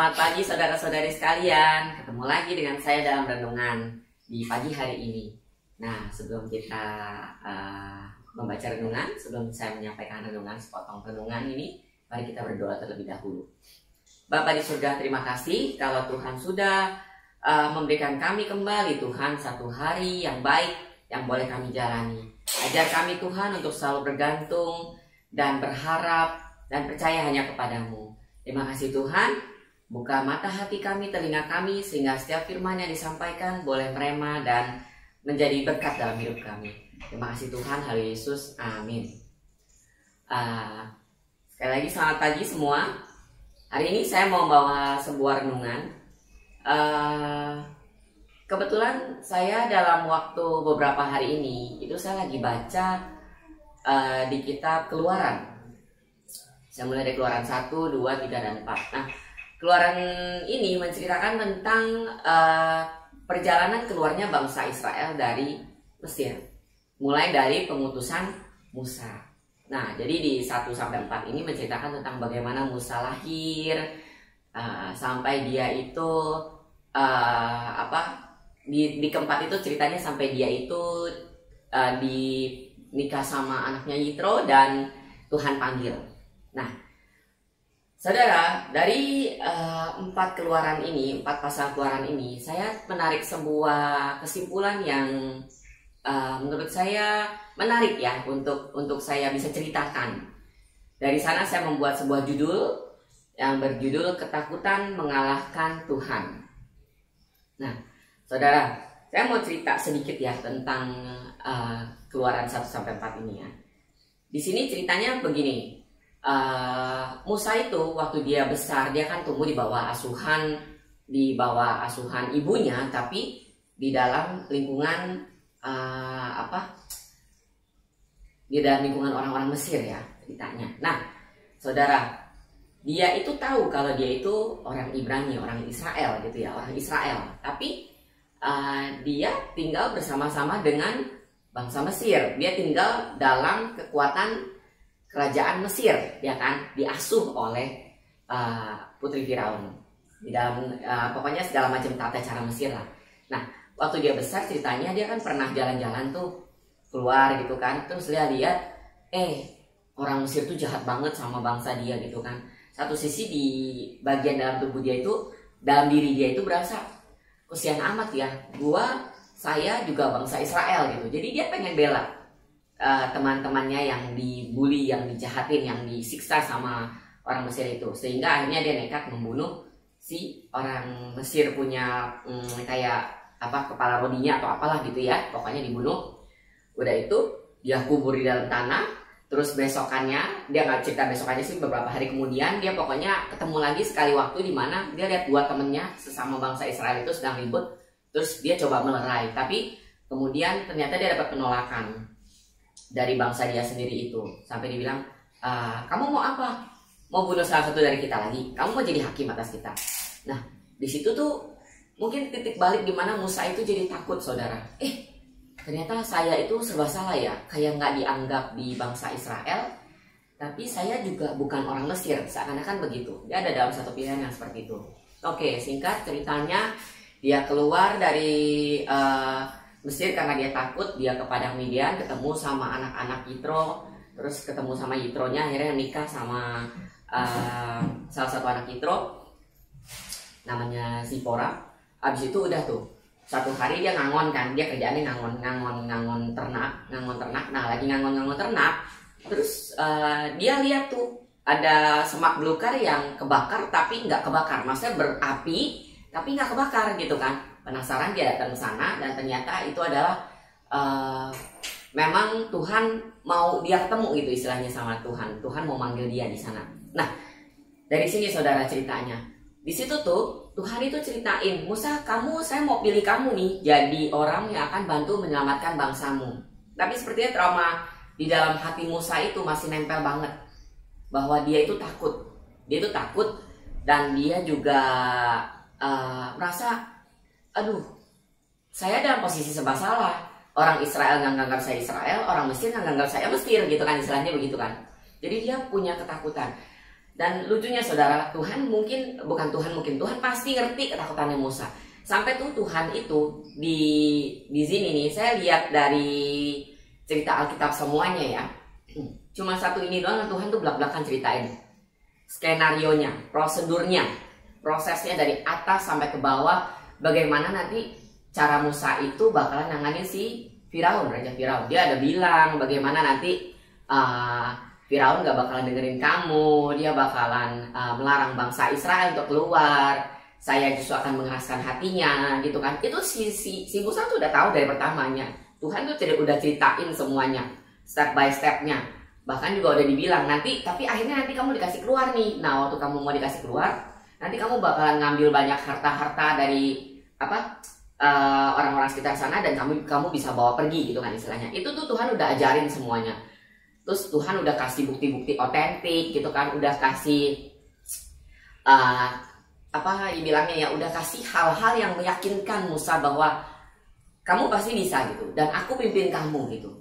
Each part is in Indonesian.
Selamat pagi saudara-saudari sekalian. Ketemu lagi dengan saya dalam renungan di pagi hari ini. Nah, sebelum kita membaca renungan, sebelum saya menyampaikan renungan, sepotong renungan ini, mari kita berdoa terlebih dahulu. Bapa di surga, terima kasih kalau Tuhan sudah memberikan kami kembali Tuhan satu hari yang baik yang boleh kami jalani. Ajar kami Tuhan untuk selalu bergantung dan berharap dan percaya hanya kepadamu. Terima kasih Tuhan, buka mata hati kami, telinga kami, sehingga setiap firman yang disampaikan boleh merema dan menjadi berkat dalam hidup kami. Terima kasih Tuhan, haleluya Yesus, amin. Sekali lagi selamat pagi semua. Hari ini saya mau membawa sebuah renungan. Kebetulan saya dalam waktu beberapa hari ini, itu saya lagi baca di kitab Keluaran. Saya mulai dari Keluaran 1, 2, 3, dan 4. Nah, Keluaran ini menceritakan tentang perjalanan keluarnya bangsa Israel dari Mesir. Mulai dari pengutusan Musa. Nah, jadi di 1-4 ini menceritakan tentang bagaimana Musa lahir, sampai dia itu di keempat itu ceritanya sampai dia itu dinikah sama anaknya Yitro dan Tuhan panggil. Nah, saudara, dari 4 pasal keluaran ini, saya menarik sebuah kesimpulan yang menurut saya menarik ya untuk saya bisa ceritakan. Dari sana saya membuat sebuah judul yang berjudul Ketakutan Mengalahkan Tuhan. Nah, saudara, saya mau cerita sedikit ya tentang Keluaran 1-4 ini ya. Di sini ceritanya begini. Musa itu waktu dia besar, dia kan tumbuh di bawah asuhan ibunya, tapi di dalam lingkungan di dalam lingkungan orang-orang Mesir ya ceritanya. Nah, saudara, dia itu tahu kalau dia itu orang Ibrani, orang Israel gitu ya, orang Israel. Tapi dia tinggal bersama-sama dengan bangsa Mesir. Dia tinggal dalam kekuatan kerajaan Mesir, ya kan, diasuh oleh putri Firaun di dalam pokoknya segala macam tata cara Mesir lah. Nah, waktu dia besar ceritanya dia kan pernah jalan-jalan tuh keluar gitu kan, terus dia lihat orang Mesir tuh jahat banget sama bangsa dia gitu kan. Satu sisi di bagian dalam tubuh dia itu, dalam diri dia itu berasa kesian amat ya, saya juga bangsa Israel gitu. Jadi dia pengen bela teman-temannya yang dibully, yang dijahatin, yang disiksa sama orang Mesir itu, sehingga akhirnya dia nekat membunuh si orang Mesir punya kayak kepala rodinya atau apalah gitu ya, pokoknya dibunuh. Udah itu dia kubur di dalam tanah. Terus besokannya, dia nggak cerita besokannya sih, beberapa hari kemudian dia pokoknya ketemu lagi sekali waktu di mana dia lihat 2 temennya sesama bangsa Israel itu sedang ribut. Terus dia coba melerai, tapi kemudian ternyata dia dapat penolakan dari bangsa dia sendiri itu, sampai dibilang, kamu mau apa? Mau bunuh salah satu dari kita lagi? Kamu mau jadi hakim atas kita? Nah, di situ tuh mungkin titik balik di mana Musa itu jadi takut, saudara. Ternyata saya itu serba salah ya, kayak nggak dianggap di bangsa Israel, tapi saya juga bukan orang Mesir, seakan-akan begitu. Dia ada dalam satu pilihan yang seperti itu. Oke, singkat ceritanya, dia keluar dari Mesir karena dia takut. Dia ke padang Midian, ketemu sama anak-anak Yitro, terus ketemu sama Yitronya, akhirnya nikah sama salah satu anak Yitro namanya Zipora. Abis itu udah tuh satu hari dia ngangon kan, dia kerjaannya ngangon ternak. Nah, lagi ngangon ternak, terus dia lihat tuh ada semak belukar yang kebakar tapi nggak kebakar, maksudnya berapi tapi nggak kebakar gitu kan. Penasaran, dia datang ke sana dan ternyata itu adalah memang Tuhan mau dia ketemu gitu istilahnya sama Tuhan. Tuhan mau manggil dia di sana. Nah, dari sini saudara ceritanya. Di situ tuh Tuhan itu ceritain, Musa, saya mau pilih kamu nih jadi orang yang akan bantu menyelamatkan bangsamu. Tapi sepertinya trauma di dalam hati Musa itu masih nempel banget, bahwa dia itu takut. Dia itu takut dan dia juga merasa, aduh, saya dalam posisi serba salah. Orang Israel nggak nganggap saya Israel, orang Mesir nggak nganggap saya Mesir gitu kan, istilahnya begitu kan. Jadi dia punya ketakutan. Dan lucunya saudara, Tuhan pasti ngerti ketakutannya Musa. Sampai tuh Tuhan itu di sini nih, saya lihat dari cerita Alkitab semuanya ya. Cuma satu ini doang Tuhan tuh belak-belakan ceritain. Skenarionya, prosedurnya, prosesnya dari atas sampai ke bawah, bagaimana nanti cara Musa itu bakalan nanganin si Firaun, Raja Firaun. Dia ada bilang bagaimana nanti Firaun gak bakalan dengerin kamu, dia bakalan melarang bangsa Israel untuk keluar. Saya justru akan mengeraskan hatinya, gitu kan? Itu si Musa tuh udah tahu dari pertamanya. Tuhan tuh udah ceritain semuanya, step by stepnya. Bahkan juga udah dibilang nanti, tapi akhirnya nanti kamu dikasih keluar nih. Nah, waktu kamu mau dikasih keluar, nanti kamu bakalan ngambil banyak harta-harta dari orang-orang sekitar sana dan kamu bisa bawa pergi, gitu kan istilahnya. Itu tuh Tuhan udah ajarin semuanya. Terus Tuhan udah kasih bukti-bukti otentik gitu kan, udah kasih udah kasih hal-hal yang meyakinkan Musa bahwa kamu pasti bisa gitu, dan aku pimpin kamu gitu.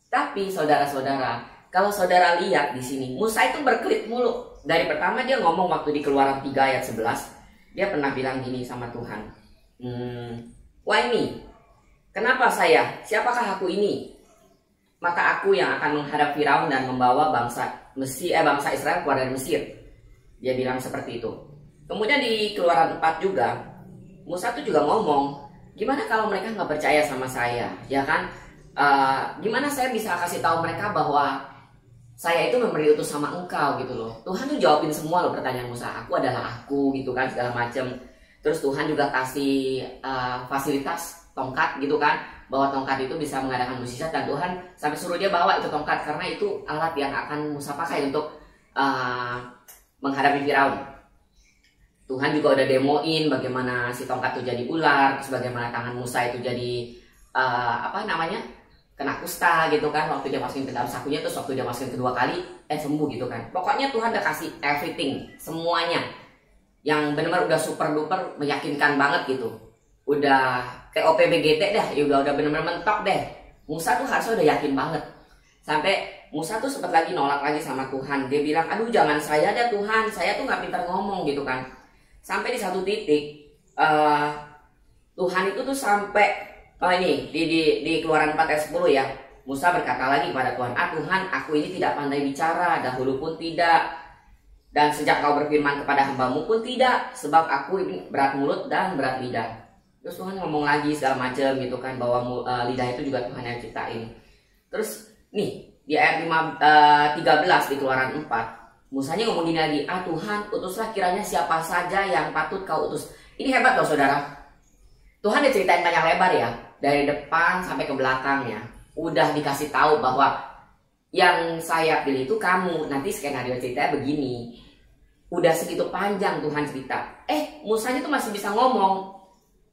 Tapi saudara-saudara, kalau saudara lihat di sini, Musa itu berkelit mulu. Dari pertama dia ngomong waktu di Keluaran 3 ayat 11, dia pernah bilang gini sama Tuhan, why me? Kenapa saya? Siapakah aku ini? Maka aku yang akan menghadap Firaun dan membawa bangsa Israel keluar dari Mesir. Dia bilang seperti itu. Kemudian di Keluaran 4 juga, Musa tuh juga ngomong, gimana kalau mereka nggak percaya sama saya, ya kan? Gimana saya bisa kasih tahu mereka bahwa saya itu memberi utus sama engkau gitu loh. Tuhan tuh jawabin semua loh pertanyaan Musa. Aku adalah aku gitu kan, segala macem. Terus Tuhan juga kasih fasilitas tongkat gitu kan, bahwa tongkat itu bisa mengadakan mukjizat, dan Tuhan sampai suruh dia bawa itu tongkat karena itu alat yang akan Musa pakai untuk menghadapi Firaun. Tuhan juga udah demoin bagaimana si tongkat itu jadi ular, terus bagaimana tangan Musa itu jadi kena kusta gitu kan waktu dia masukin ke dalam sakunya, terus waktu dia masukin kedua kali sembuh gitu kan. Pokoknya Tuhan udah kasih everything, semuanya yang benar-benar udah super duper meyakinkan banget gitu. Udah TOPBGT dah, ya udah benar-benar mentok deh. Musa tuh harusnya udah yakin banget. Sampai Musa tuh sempat lagi nolak lagi sama Tuhan. Dia bilang, aduh jangan saya deh Tuhan, saya tuh nggak pintar ngomong gitu kan. Sampai di satu titik Tuhan itu tuh sampai di Keluaran 4 ayat 10 ya. Musa berkata lagi pada Tuhan, Tuhan, aku ini tidak pandai bicara, dahulu pun tidak, dan sejak kau berfirman kepada hambamu pun tidak, sebab aku ini berat mulut dan berat lidah. Terus Tuhan ngomong lagi segala macam gitu kan, bahwa lidah itu juga Tuhan yang ciptain. Terus nih di ayat 13 di Keluaran 4, Musanya ngomong gini lagi, Tuhan, utuslah kiranya siapa saja yang patut kau utus. Ini hebat loh saudara. Tuhan diceritain panjang lebar ya, dari depan sampai ke belakangnya. Udah dikasih tahu bahwa yang saya pilih itu kamu. Nanti skenario ceritanya begini. Udah segitu panjang Tuhan cerita. Musanya tuh masih bisa ngomong,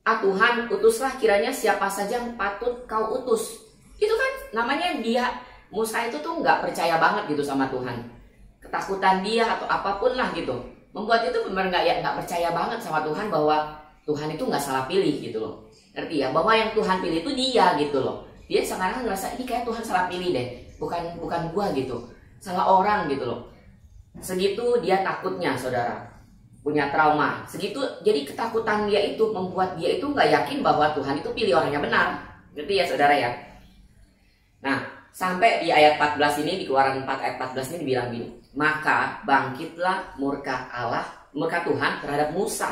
Tuhan, utuslah kiranya siapa saja yang patut kau utus. Itu kan namanya Musa itu tuh nggak percaya banget gitu sama Tuhan. Ketakutan dia atau apapun lah gitu, membuat itu benar-benar nggak percaya banget sama Tuhan bahwa Tuhan itu nggak salah pilih gitu loh. Ngerti ya? Bahwa yang Tuhan pilih itu dia gitu loh. Dia sekarang ngerasa ini kayak Tuhan salah pilih deh. Bukan gua gitu. Salah orang gitu loh. Segitu dia takutnya saudara. Punya trauma. Segitu jadi ketakutan dia itu membuat dia itu nggak yakin bahwa Tuhan itu pilih orang yang benar. Ngerti ya saudara ya? Nah, sampai di ayat 14 ini, di Keluaran 4 ayat 14 ini dibilang gini. Maka bangkitlah murka Tuhan terhadap Musa.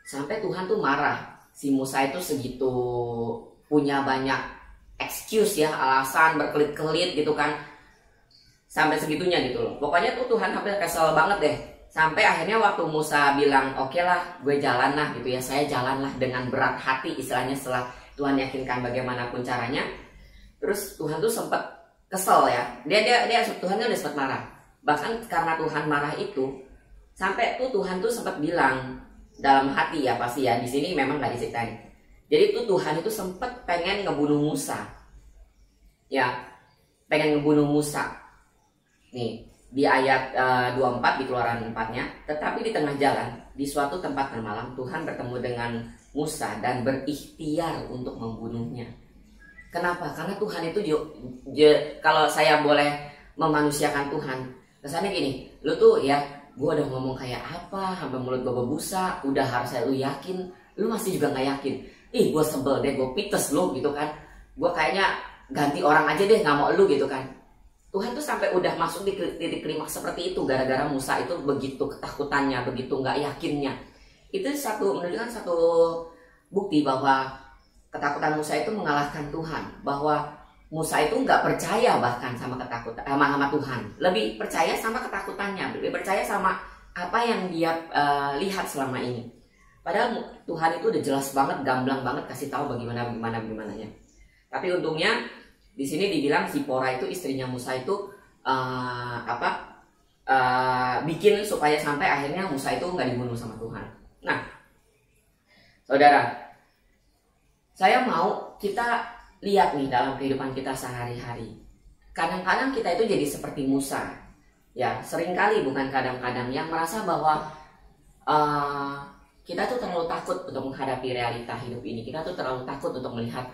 Sampai Tuhan tuh marah. Si Musa itu segitu punya banyak excuse ya, alasan berkelit-kelit gitu kan. Sampai segitunya gitu loh. Pokoknya tuh Tuhan hampir kesel banget deh. Sampai akhirnya waktu Musa bilang, oke lah gue jalan lah gitu ya. Saya jalan lah dengan berat hati istilahnya setelah Tuhan yakinkan bagaimanapun caranya. Terus Tuhan tuh sempat kesel ya. Tuhan udah sempat marah. Bahkan karena Tuhan marah itu, sampai tuh Tuhan tuh sempat bilang dalam hati ya pasti ya, di sini memang nggak diceritain. Jadi tuh Tuhan itu sempat pengen ngebunuh Musa. Ya, pengen ngebunuh Musa. Nih, di ayat 24 di Keluaran 4-nya, tetapi di tengah jalan, di suatu tempat bermalam, Tuhan bertemu dengan Musa dan berikhtiar untuk membunuhnya. Kenapa? Karena Tuhan itu kalau saya boleh memanusiakan Tuhan, Kesannya gini, lu tuh ya, gue udah ngomong kayak apa, sampai mulut gue berbusa, udah harusnya lu yakin, lu masih juga nggak yakin. Ih, gue sebel deh, gue pites lu gitu kan. Gue kayaknya ganti orang aja deh, nggak mau lu gitu kan. Tuhan tuh sampai udah masuk di titik klimaks seperti itu gara-gara Musa itu begitu ketakutannya, begitu nggak yakinnya. Itu menunjukkan satu bukti bahwa ketakutan Musa itu mengalahkan Tuhan, bahwa Musa itu nggak percaya bahkan sama ketakutan sama Tuhan, lebih percaya sama ketakutannya, lebih percaya sama apa yang dia lihat selama ini. Padahal Tuhan itu udah jelas banget, gamblang banget kasih tahu bagaimananya. Tapi untungnya di sini dibilang Zipora itu istrinya Musa itu bikin supaya sampai akhirnya Musa itu nggak dibunuh sama Tuhan. Nah, saudara, saya mau kita lihat nih dalam kehidupan kita sehari-hari. Kadang-kadang kita itu jadi seperti Musa. Ya, seringkali bukan kadang-kadang yang merasa bahwa kita tuh terlalu takut untuk menghadapi realita hidup ini. Kita tuh terlalu takut untuk melihat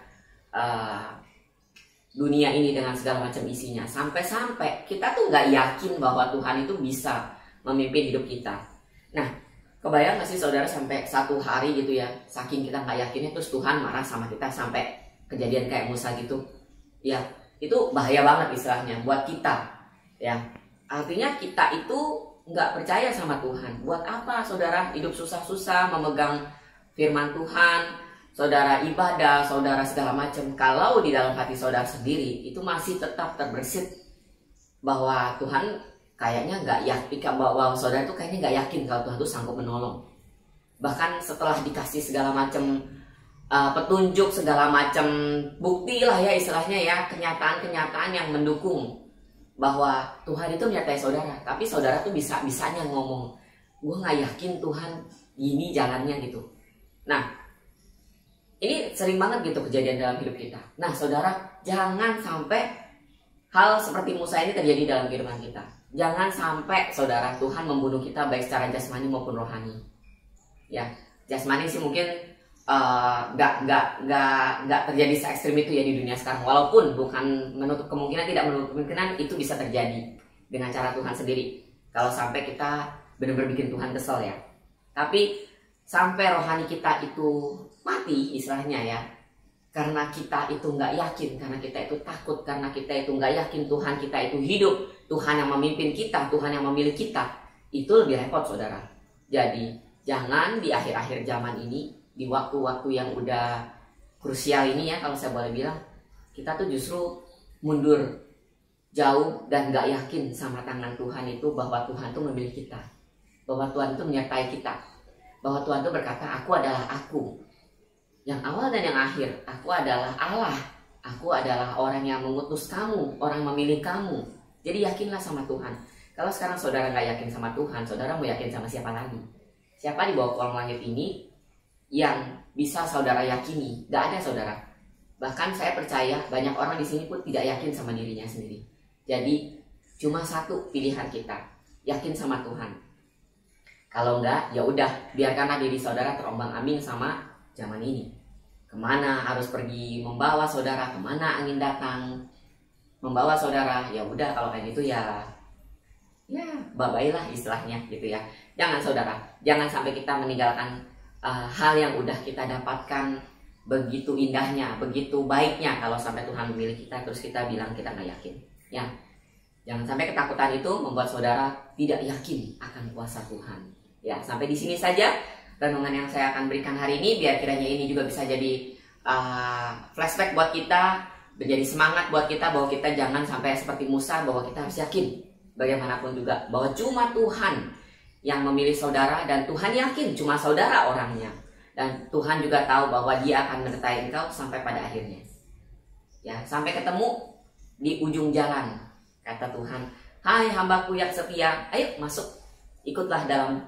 dunia ini dengan segala macam isinya. Sampai-sampai kita tuh nggak yakin bahwa Tuhan itu bisa memimpin hidup kita. Nah, kebayang gak sih saudara sampai satu hari gitu ya, saking kita nggak yakinnya terus Tuhan marah sama kita sampai kejadian kayak Musa gitu. Ya, itu bahaya banget istilahnya buat kita. Ya, artinya kita itu nggak percaya sama Tuhan. Buat apa saudara hidup susah-susah memegang firman Tuhan, saudara ibadah, saudara segala macam, kalau di dalam hati saudara sendiri itu masih tetap terbersit bahwa Tuhan kayaknya nggak yakin, bahwa saudara itu kayaknya nggak yakin kalau Tuhan itu sanggup menolong. Bahkan setelah dikasih segala macam petunjuk, segala macam bukti lah ya istilahnya ya, kenyataan-kenyataan yang mendukung bahwa Tuhan itu menyertai saudara, tapi saudara tuh bisa-bisanya ngomong, gue nggak yakin Tuhan gini jalannya gitu. Nah, ini sering banget gitu kejadian dalam hidup kita. Nah saudara, jangan sampai hal seperti Musa ini terjadi dalam kehidupan kita. Jangan sampai saudara Tuhan membunuh kita baik secara jasmani maupun rohani. Ya, jasmani sih mungkin nggak terjadi se-ekstrim itu ya di dunia sekarang. Walaupun bukan menutup kemungkinan, tidak menutup kemungkinan itu bisa terjadi dengan cara Tuhan sendiri. Kalau sampai kita benar-benar bikin Tuhan kesel ya. Tapi sampai rohani kita itu mati istilahnya ya, karena kita itu nggak yakin, karena kita itu takut, karena kita itu nggak yakin Tuhan kita itu hidup, Tuhan yang memimpin kita, Tuhan yang memilih kita, itu lebih repot saudara. Jadi jangan di akhir-akhir zaman ini, di waktu-waktu yang udah krusial ini ya, kalau saya boleh bilang, kita tuh justru mundur jauh dan nggak yakin sama tangan Tuhan itu, bahwa Tuhan tuh memilih kita, bahwa Tuhan itu menyertai kita, bahwa Tuhan itu berkata, aku adalah aku, yang awal dan yang akhir, aku adalah Allah, aku adalah orang yang mengutus kamu, orang memilih kamu. Jadi yakinlah sama Tuhan. Kalau sekarang saudara nggak yakin sama Tuhan, saudara mau yakin sama siapa lagi? Siapa di bawah kolong langit ini yang bisa saudara yakini? Gak ada saudara. Bahkan saya percaya banyak orang di sini pun tidak yakin sama dirinya sendiri. Jadi cuma satu pilihan kita, yakin sama Tuhan. Kalau enggak, ya udah, biarkanlah diri saudara terombang-ambing sama zaman ini. Kemana harus pergi membawa saudara, kemana angin datang membawa saudara, ya udah kalau kayak gitu ya bye-bye lah istilahnya gitu ya. Jangan saudara, jangan sampai kita meninggalkan hal yang udah kita dapatkan begitu indahnya, begitu baiknya. Kalau sampai Tuhan memilih kita terus kita bilang kita nggak yakin ya. Jangan sampai ketakutan itu membuat saudara tidak yakin akan kuasa Tuhan ya. Sampai di sini saja renungan yang saya akan berikan hari ini, biar kiranya ini juga bisa jadi flashback buat kita, menjadi semangat buat kita, bahwa kita jangan sampai seperti Musa, bahwa kita harus yakin bagaimanapun juga bahwa cuma Tuhan yang memilih saudara, dan Tuhan yakin cuma saudara orangnya, dan Tuhan juga tahu bahwa Dia akan menyertai engkau sampai pada akhirnya ya, sampai ketemu di ujung jalan. Kata Tuhan, hai hambaku yang setia, ayo masuk, ikutlah dalam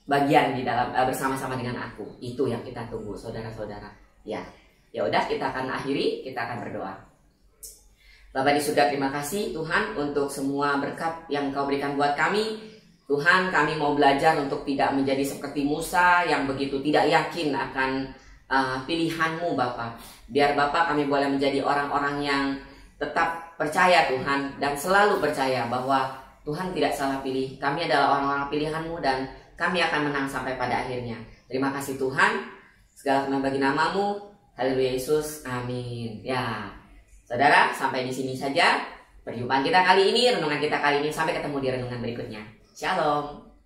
bagian di dalam bersama-sama dengan aku. Itu yang kita tunggu saudara-saudara ya. Ya udah, kita akan akhiri, kita akan berdoa. Bapa di surga, terima kasih Tuhan untuk semua berkat yang Kau berikan buat kami. Tuhan, kami mau belajar untuk tidak menjadi seperti Musa yang begitu tidak yakin akan pilihan-Mu Bapa. Biar Bapa kami boleh menjadi orang-orang yang tetap percaya Tuhan dan selalu percaya bahwa Tuhan tidak salah pilih. Kami adalah orang-orang pilihan-Mu dan kami akan menang sampai pada akhirnya. Terima kasih Tuhan. Segala kemuliaan bagi nama-Mu. Haleluya Yesus. Amin. Ya, saudara, sampai di sini saja perjumpaan kita kali ini, renungan kita kali ini. Sampai ketemu di renungan berikutnya. Shalom.